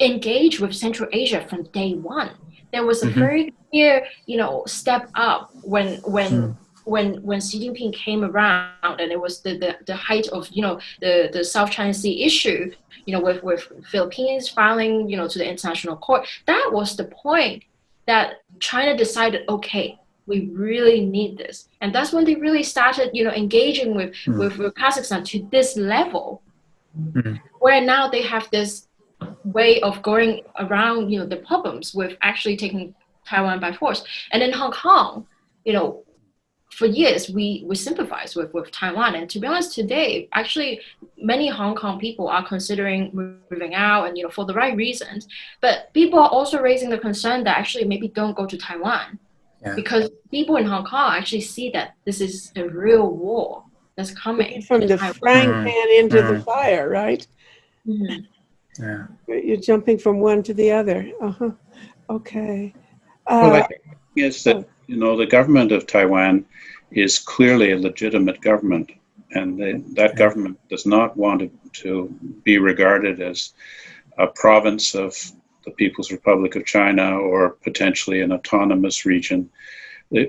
engage with Central Asia from day one. There was a very clear, step up when Xi Jinping came around, and it was the height of, the South China Sea issue, with Philippines filing, to the international court. That was the point that China decided, okay, we really need this. And that's when they really started, engaging with Kazakhstan to this level, where now they have this way of going around, the problems with actually taking Taiwan by force. And in Hong Kong, for years, we sympathize with Taiwan. And to be honest, today, actually, many Hong Kong people are considering moving out, and, for the right reasons. But people are also raising the concern that actually maybe don't go to Taiwan. Because people in Hong Kong actually see that this is a real war that's coming. From the frying pan into the fire, right? Yeah. You're jumping from one to the other. Okay. Well, I think is that, the government of Taiwan is clearly a legitimate government, and that government does not want to be regarded as a province of the People's Republic of China, or potentially an autonomous region.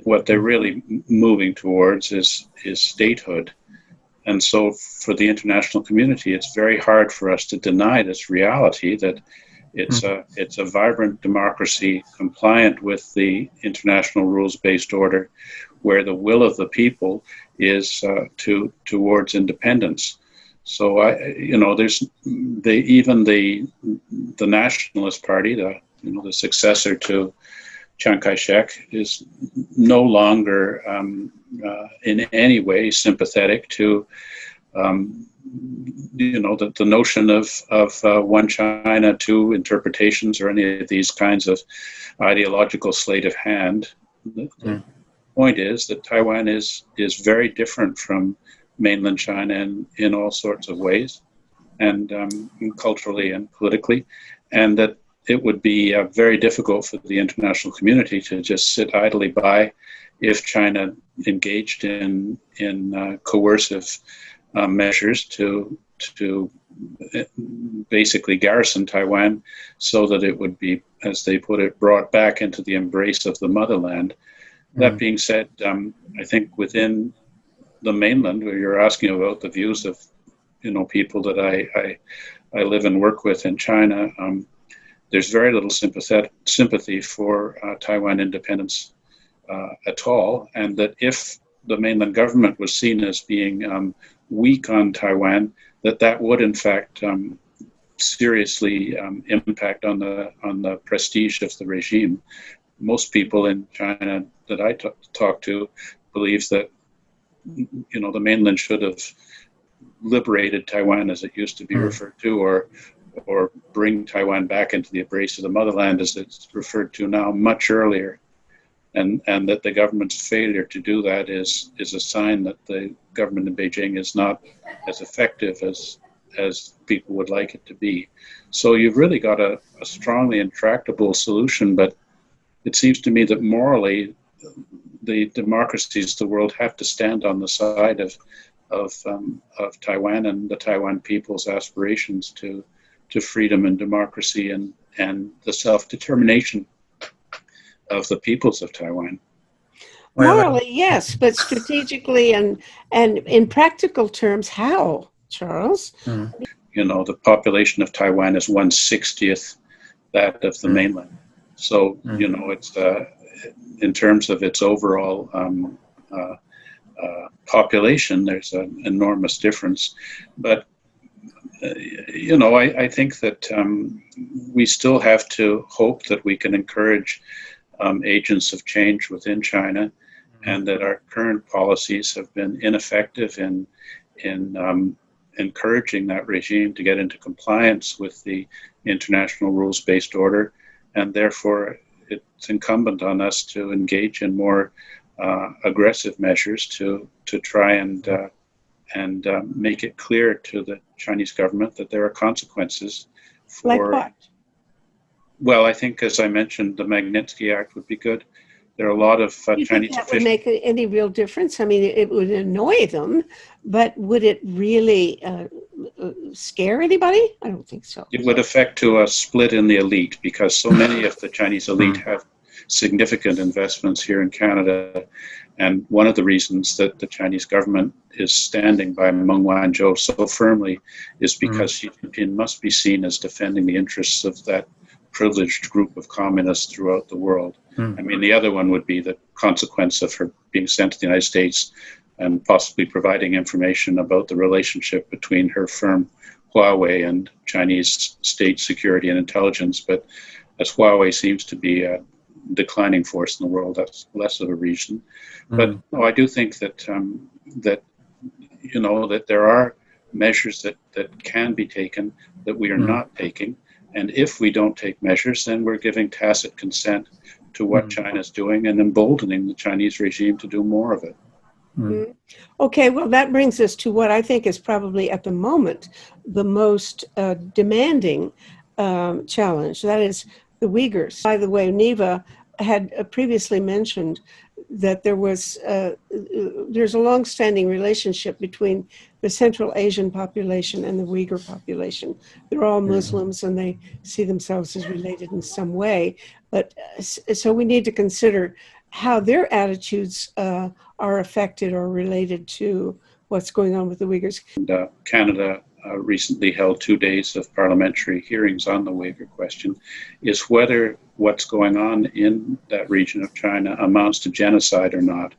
What they're really moving towards is statehood. And so for the international community, it's very hard for us to deny this reality that it's a vibrant democracy compliant with the international rules-based order, where the will of the people is towards independence. So there's even the Nationalist Party, the successor to Chiang Kai-shek, is no longer in any way sympathetic to the notion of one China, two interpretations, or any of these kinds of ideological sleight of hand. The point is that Taiwan is very different from mainland China in all sorts of ways, and culturally and politically, and that it would be very difficult for the international community to just sit idly by if China engaged in coercive measures to basically garrison Taiwan, so that it would be, as they put it, brought back into the embrace of the motherland. That being said, I think within the mainland, where you're asking about the views of, people that I live and work with in China, there's very little sympathy for Taiwan independence at all, and that if the mainland government was seen as being weak on Taiwan, that would in fact seriously impact on the prestige of the regime. Most people in China that I talk to believe that the mainland should have liberated Taiwan, as it used to be referred to, or bring Taiwan back into the embrace of the motherland, as it's referred to now, much earlier, and that the government's failure to do that is a sign that the government in Beijing is not as effective as people would like it to be. So you've really got a strongly intractable solution, but it seems to me that morally, the democracies of the world have to stand on the side of Taiwan and the Taiwan people's aspirations to freedom and democracy and the self-determination of the peoples of Taiwan. Morally, yes, but strategically and in practical terms, how, Charles? The population of Taiwan is 1/60th that of the mainland. So, it's in terms of its overall population, there's an enormous difference. But, I think that we still have to hope that we can encourage agents of change within China, and that our current policies have been ineffective in encouraging that regime to get into compliance with the international rules-based order, and therefore it's incumbent on us to engage in more aggressive measures to try and make it clear to the Chinese government that there are consequences for. Like what? Well, I think, as I mentioned, the Magnitsky Act would be good. There are a lot of You Chinese think that would officials. make any real difference? I mean, it would annoy them, but would it really scare anybody? I don't think so. It would affect to a split in the elite, because so many of the Chinese elite have significant investments here in Canada. And one of the reasons that the Chinese government is standing by Meng Wanzhou so firmly is because Xi Jinping must be seen as defending the interests of that privileged group of communists throughout the world. I mean, the other one would be the consequence of her being sent to the United States and possibly providing information about the relationship between her firm Huawei and Chinese state security and intelligence. But as Huawei seems to be a declining force in the world, that's less of a reason. But no, I do think that that there are measures that can be taken that we are not taking. And if we don't take measures, then we're giving tacit consent to what China's doing and emboldening the Chinese regime to do more of it. Okay, well, that brings us to what I think is probably at the moment the most demanding challenge. That is the Uyghurs. By the way, Niva had previously mentioned that there's a long-standing relationship between the Central Asian population and the Uyghur population. They're all Muslims and they see themselves as related in some way. But so we need to consider how their attitudes are affected or related to what's going on with the Uyghurs. And, Canada recently held 2 days of parliamentary hearings on the Uyghur question, is whether what's going on in that region of China amounts to genocide or not.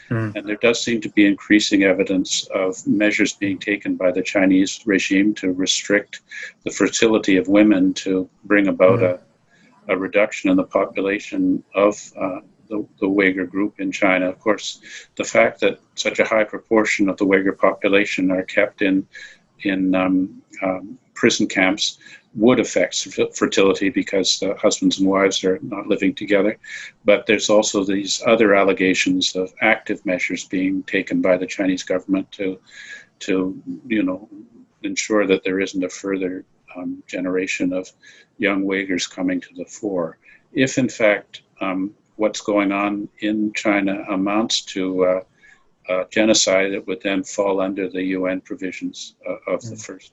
And there does seem to be increasing evidence of measures being taken by the Chinese regime to restrict the fertility of women to bring about a reduction in the population of the Uyghur group in China. Of course, the fact that such a high proportion of the Uyghur population are kept in prison camps would affect fertility because the husbands and wives are not living together. But there's also these other allegations of active measures being taken by the Chinese government to ensure that there isn't a further generation of young Uyghurs coming to the fore. If in fact what's going on in China amounts to genocide, it would then fall under the UN provisions of the first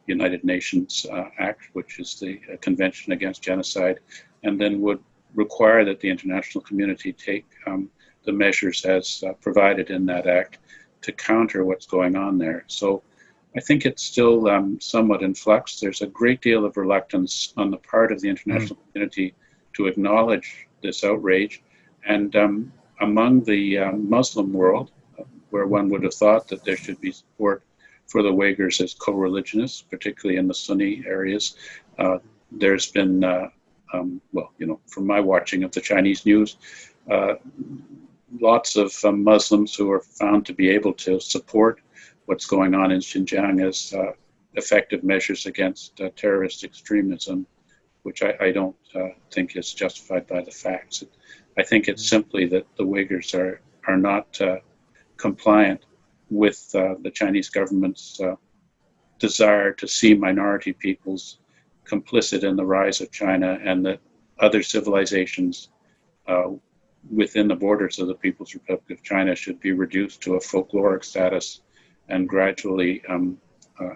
United Nations Act, which is the Convention Against Genocide, and then would require that the international community take the measures as provided in that act to counter what's going on there. So I think it's still somewhat in flux. There's a great deal of reluctance on the part of the international community to acknowledge this outrage. And among the Muslim world, where one would have thought that there should be support for the Uyghurs as co-religionists, particularly in the Sunni areas, there's been, well, you know, from my watching of the Chinese news, lots of Muslims who are found to be able to support what's going on in Xinjiang as effective measures against terrorist extremism, which I don't think is justified by the facts. I think it's simply that the Uyghurs are not compliant with the Chinese government's desire to see minority peoples complicit in the rise of China, and that other civilizations within the borders of the People's Republic of China should be reduced to a folkloric status and gradually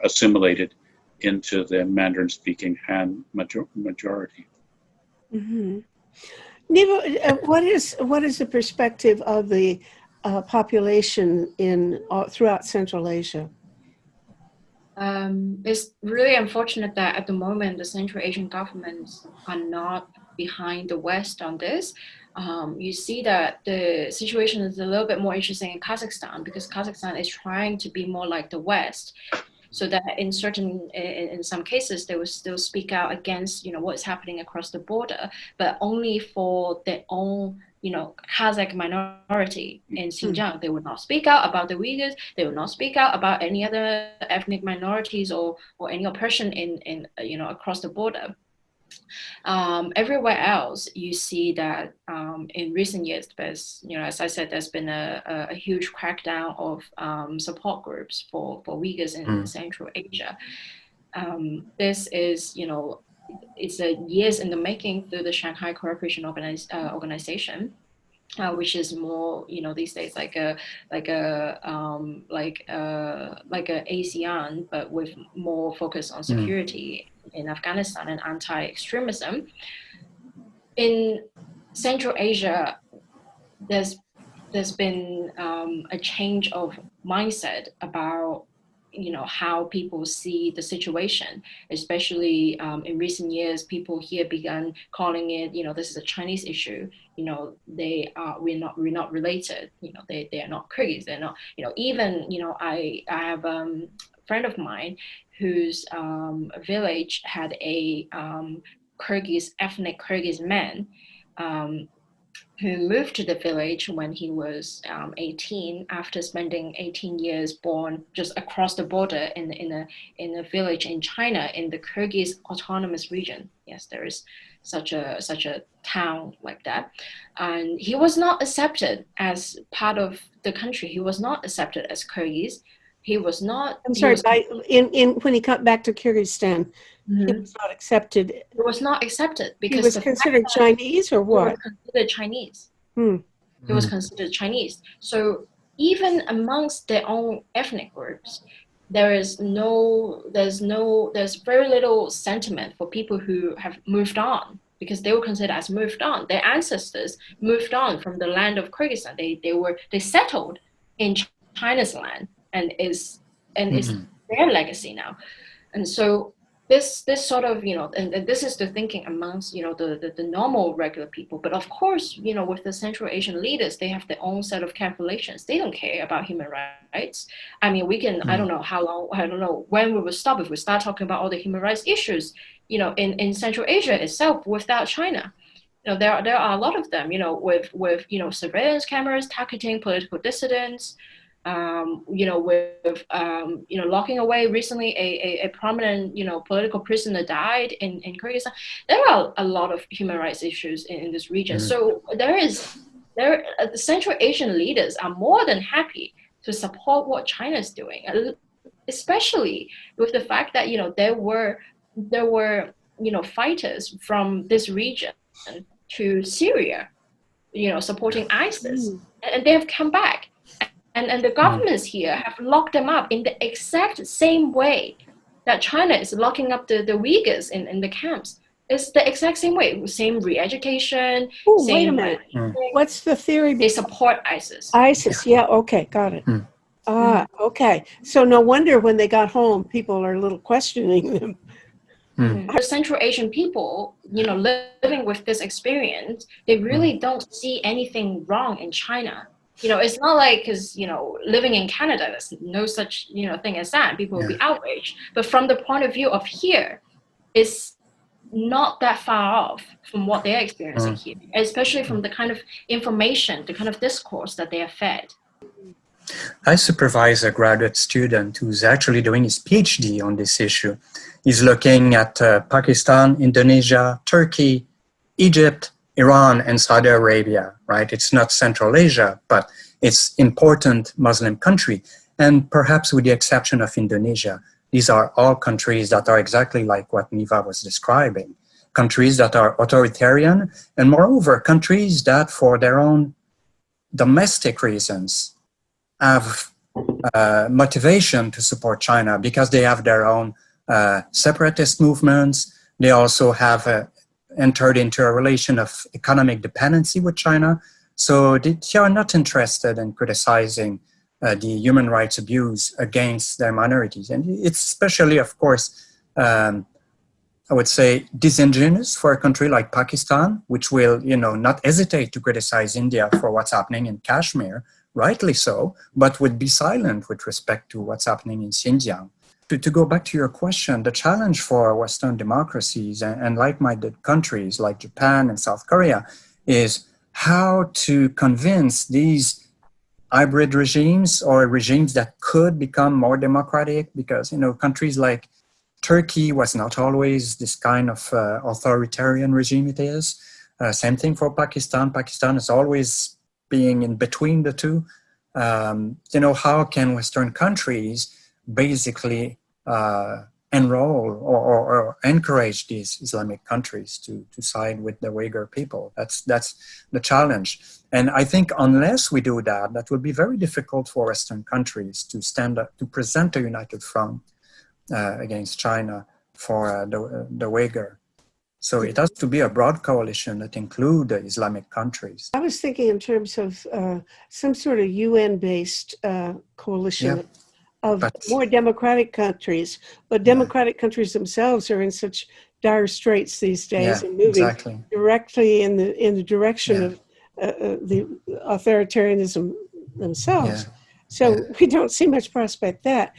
assimilated into the Mandarin-speaking Han majority. Mm-hmm. Niva, what is the perspective of the population in throughout Central Asia? It's really unfortunate that at the moment the Central Asian governments are not behind the West on this. You see that the situation is a little bit more interesting in Kazakhstan, because Kazakhstan is trying to be more like the West, so that in some cases they will still speak out against, you know, what's happening across the border, but only for their own, you know, Kazakh minority in Xinjiang. They would not speak out about the Uyghurs. They would not speak out about any other ethnic minorities or any oppression in you know, across the border. Everywhere else, you see that in recent years, there's, you know, as I said, there's been a huge crackdown of support groups for Uyghurs in Central Asia. This is, you know, it's years in the making through the Shanghai Cooperation Organization, which is more, you know, these days like a ASEAN, but with more focus on security in Afghanistan and anti-extremism. In Central Asia, there's been a change of mindset about, you know, how people see the situation, especially in recent years. People here began calling it, you know, this is a Chinese issue. You know, we're not related. You know, they are not Kyrgyz. They're not, you know, even, you know, I have a friend of mine whose village had a ethnic Kyrgyz man who moved to the village when he was 18, after spending 18 years born just across the border in a village in China, in the Kyrgyz autonomous region. Yes, there is such a town like that. And he was not accepted as part of the country. He was not accepted as Kyrgyz. He was not. I'm sorry. When he got back to Kyrgyzstan, he was not accepted. He was not accepted because he was considered Chinese, or what? He was considered Chinese. He was considered Chinese. So even amongst their own ethnic groups, there's very little sentiment for people who have moved on, because they were considered as moved on. Their ancestors moved on from the land of Kyrgyzstan. They settled in China's land, and is their legacy now. And so this sort of, you know, and this is the thinking amongst, you know, the normal regular people. But of course, you know, with the Central Asian leaders, they have their own set of calculations. They don't care about human rights. I mean, we can, I don't know how long, I don't know when we will stop if we start talking about all the human rights issues, you know, in Central Asia itself without China. You know, there are a lot of them, you know, with you know, surveillance cameras targeting political dissidents, you know, with you know, locking away recently a prominent, you know, political prisoner died in Kyrgyzstan. There are a lot of human rights issues in this region. So the Central Asian leaders are more than happy to support what China is doing, especially with the fact that, you know, there were you know, fighters from this region to Syria, you know, supporting ISIS, and they have come back. And the governments here have locked them up in the exact same way that China is locking up the Uyghurs in the camps. It's the exact same way. Same re-education. Oh, wait a same minute. What's the theory? They support ISIS. ISIS, yeah, okay, got it. Okay. So no wonder when they got home, people are a little questioning them. For Central Asian people, living with this experience, they really don't see anything wrong in China. It's not like, because, living in Canada, there's no such, thing as that. People will be outraged. But from the point of view of here, it's not that far off from what they're experiencing here, especially from the kind of information, the kind of discourse that they are fed. I supervise a graduate student who's actually doing his PhD on this issue. He's looking at Pakistan, Indonesia, Turkey, Egypt, Iran, and Saudi Arabia, right? It's not Central Asia, but it's important Muslim country. And perhaps with the exception of Indonesia, these are all countries that are exactly like what Niva was describing. Countries that are authoritarian, and moreover, countries that for their own domestic reasons have motivation to support China because they have their own separatist movements. They also have entered into a relation of economic dependency with China. So they are not interested in criticizing the human rights abuse against their minorities. And it's especially, of course, I would say disingenuous for a country like Pakistan, which will, not hesitate to criticize India for what's happening in Kashmir, rightly so, but would be silent with respect to what's happening in Xinjiang. To go back to your question, the challenge for Western democracies and like-minded countries like Japan and South Korea is how to convince these hybrid regimes or regimes that could become more democratic, because, countries like Turkey was not always this kind of authoritarian regime it is. Same thing for Pakistan. Pakistan is always being in between the two. How can Western countries basically enroll or encourage these Islamic countries to side with the Uyghur people? That's the challenge. And I think unless we do that, that will be very difficult for Western countries to stand up, to present a united front against China for the Uyghur. So it has to be a broad coalition that includes the Islamic countries. I was thinking in terms of some sort of UN-based coalition of more democratic countries, but democratic countries themselves are in such dire straits these days and moving directly in the direction of the authoritarianism themselves. So we don't see much prospect there.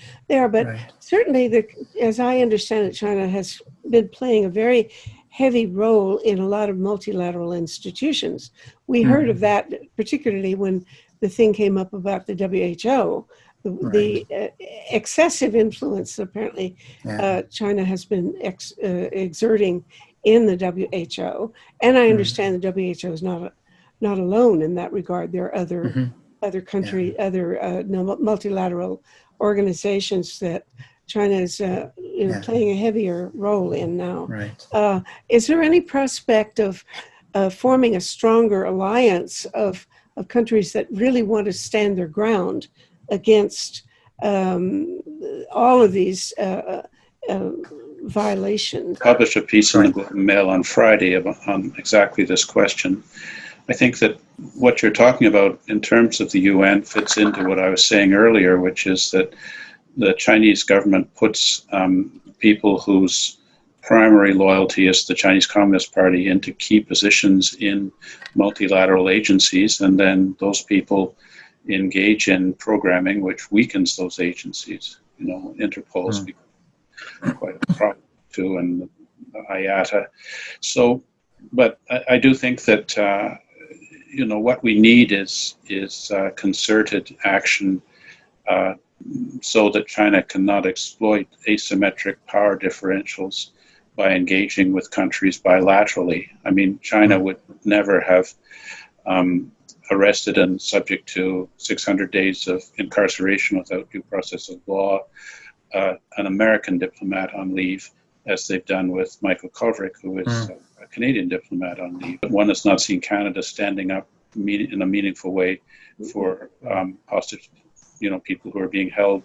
But certainly, as I understand it, China has been playing a very heavy role in a lot of multilateral institutions. We heard of that particularly when the thing came up about the WHO, the excessive influence apparently China has been exerting in the WHO. And I understand the WHO is not alone in that regard. There are other multilateral organizations that China is playing a heavier role in now. Is there any prospect of forming a stronger alliance of countries that really want to stand their ground against all of these violations? Published a piece in the Globe and Mail on Friday on exactly this question. I think that what you're talking about in terms of the UN fits into what I was saying earlier, which is that the Chinese government puts people whose primary loyalty is the Chinese Communist Party into key positions in multilateral agencies, and then those people engage in programming which weakens those agencies. Interpol has become quite a problem too, and IATA. So, but I do think that what we need is concerted action so that China cannot exploit asymmetric power differentials by engaging with countries bilaterally. I mean, China would never have arrested and subject to 600 days of incarceration without due process of law an American diplomat on leave, as they've done with Michael Kovrig, who is a Canadian diplomat on leave. But one has not seen Canada standing up in a meaningful way for hostage, people who are being held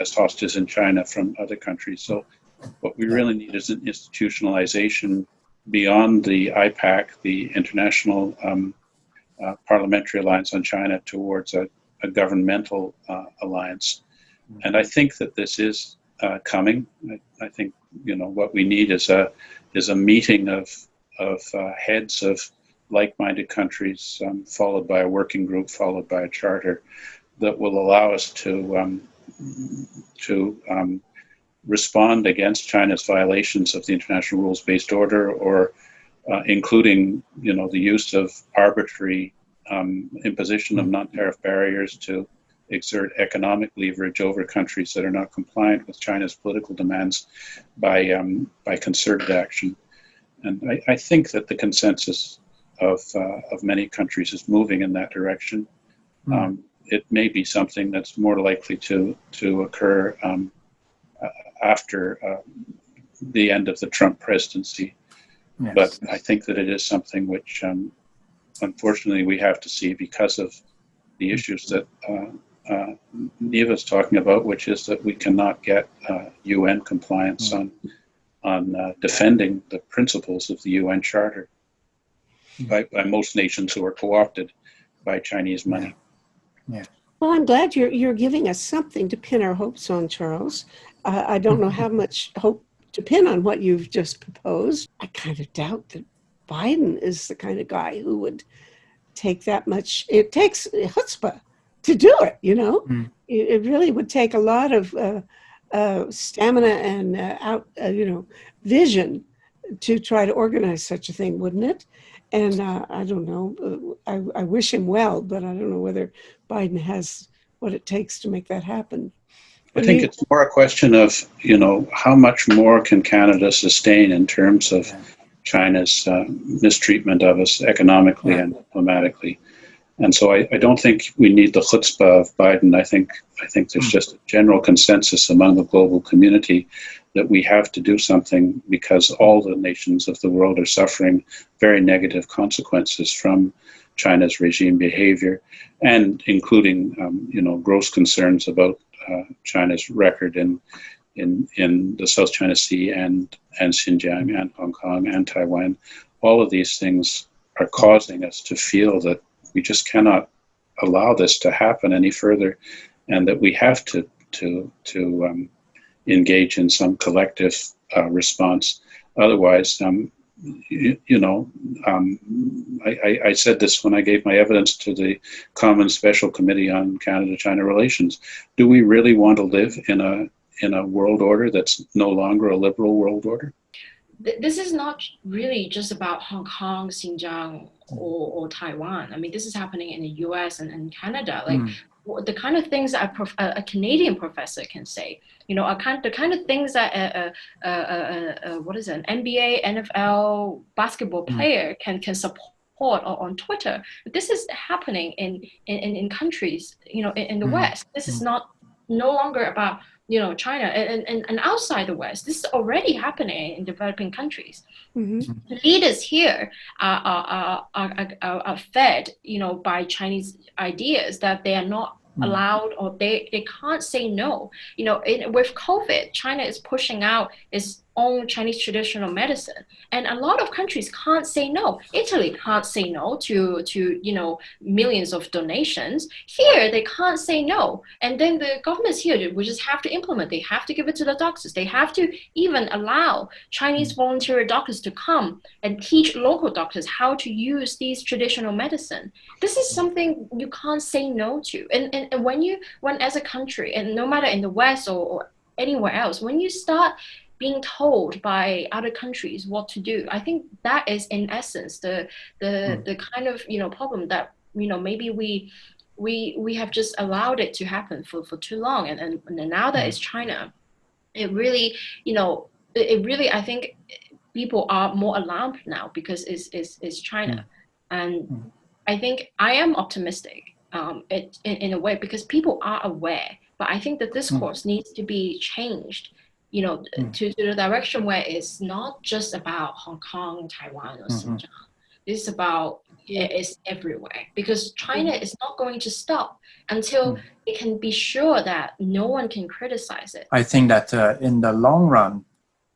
as hostages in China from other countries. So what we really need is an institutionalization beyond the IPAC, the International Parliamentary Alliance on China, towards a governmental alliance. And I think that this is coming. I think, you know, what we need is a meeting of heads of like-minded countries, followed by a working group, followed by a charter that will allow us to respond against China's violations of the international rules-based order, or including, you know, the use of arbitrary imposition of non-tariff barriers to exert economic leverage over countries that are not compliant with China's political demands by concerted action. And I think that the consensus of many countries is moving in that direction. It may be something that's more likely to occur after the end of the Trump presidency. Yes. But I think that it is something which, unfortunately, we have to see because of the issues that Niva's talking about, which is that we cannot get UN compliance on defending the principles of the UN Charter by most nations who are co-opted by Chinese money. Yeah. Well, I'm glad you're giving us something to pin our hopes on, Charles. I don't know how much hope to pin on what you've just proposed. I kind of doubt that Biden is the kind of guy who would take that much. It takes chutzpah to do it, you know. It really would take a lot of stamina and vision to try to organize such a thing, wouldn't it? And I don't know. I wish him well, but I don't know whether Biden has what it takes to make that happen. I think it's more a question of, you know, how much more can Canada sustain in terms of China's mistreatment of us economically and diplomatically. And so I don't think we need the chutzpah of Biden. I think there's just a general consensus among the global community that we have to do something, because all the nations of the world are suffering very negative consequences from China's regime behavior, and including gross concerns about China's record in the South China Sea and Xinjiang and Hong Kong and Taiwan. All of these things are causing us to feel that we just cannot allow this to happen any further, and that we have to engage in some collective response. Otherwise, I said this when I gave my evidence to the Common Special Committee on Canada-China Relations. Do we really want to live in a world order that's no longer a liberal world order? This is not really just about Hong Kong, Xinjiang, or Taiwan. I mean, this is happening in the US and Canada. Like the kind of things that a Canadian professor can say, the kind of things that an NBA, NFL basketball player can support on Twitter. But this is happening in countries, in the West. This is no longer about China and outside the West. This is already happening in developing countries. Leaders here are fed, by Chinese ideas that they are not allowed, or they can't say no. With COVID, China is pushing out its own Chinese traditional medicine, and a lot of countries can't say no. Italy can't say no to millions of donations. Here they can't say no, and then the governments here will just have to implement. They have to give it to the doctors. They have to even allow Chinese volunteer doctors to come and teach local doctors how to use these traditional medicine. This is something you can't say no to. And when as a country, and no matter in the West or anywhere else, when you start being told by other countries what to do, I think that is in essence the kind of problem that maybe we have just allowed it to happen for too long, and now that it's China, it really I think people are more alarmed now because it's China, and I think I am optimistic in a way, because people are aware, but I think the discourse needs to be changed. To the direction where it's not just about Hong Kong, Taiwan, or Xinjiang. It's about it's everywhere, because China is not going to stop until it can be sure that no one can criticize it. I think that in the long run,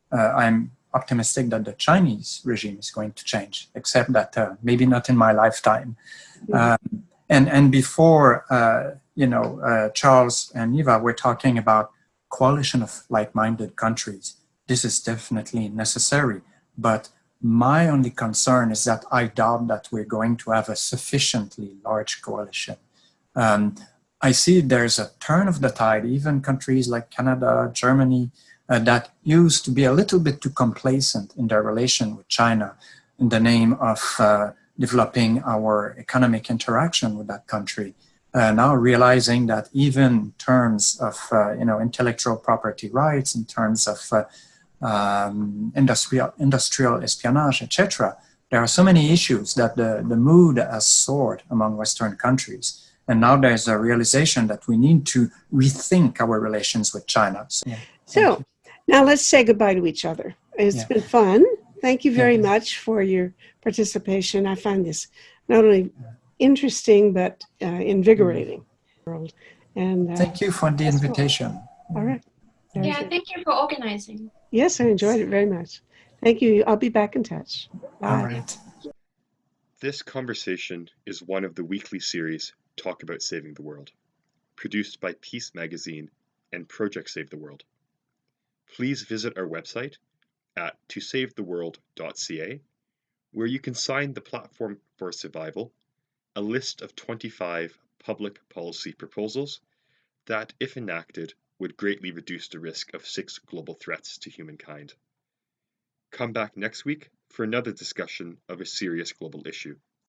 I'm optimistic that the Chinese regime is going to change, except that maybe not in my lifetime. And before, Charles and Niva were talking about coalition of like-minded countries. This is definitely necessary, but my only concern is that I doubt that we're going to have a sufficiently large coalition. I see there's a turn of the tide, even countries like Canada, Germany, that used to be a little bit too complacent in their relation with China in the name of developing our economic interaction with that country. Now realizing that even in terms of intellectual property rights, in terms of industrial espionage, etc., there are so many issues that the mood has soared among Western countries. And now there's a realization that we need to rethink our relations with China. So now let's say goodbye to each other. It's been fun. Thank you very much for your participation. I find this not only interesting, but invigorating. And thank you for the invitation. All right. Thank you for organizing. Yes, I enjoyed it very much. Thank you. I'll be back in touch. Bye. All right. This conversation is one of the weekly series Talk About Saving the World, produced by Peace Magazine and Project Save the World. Please visit our website at tosavetheworld.ca, where you can sign the Platform for Survival, a list of 25 public policy proposals that, if enacted, would greatly reduce the risk of 6 global threats to humankind. Come back next week for another discussion of a serious global issue.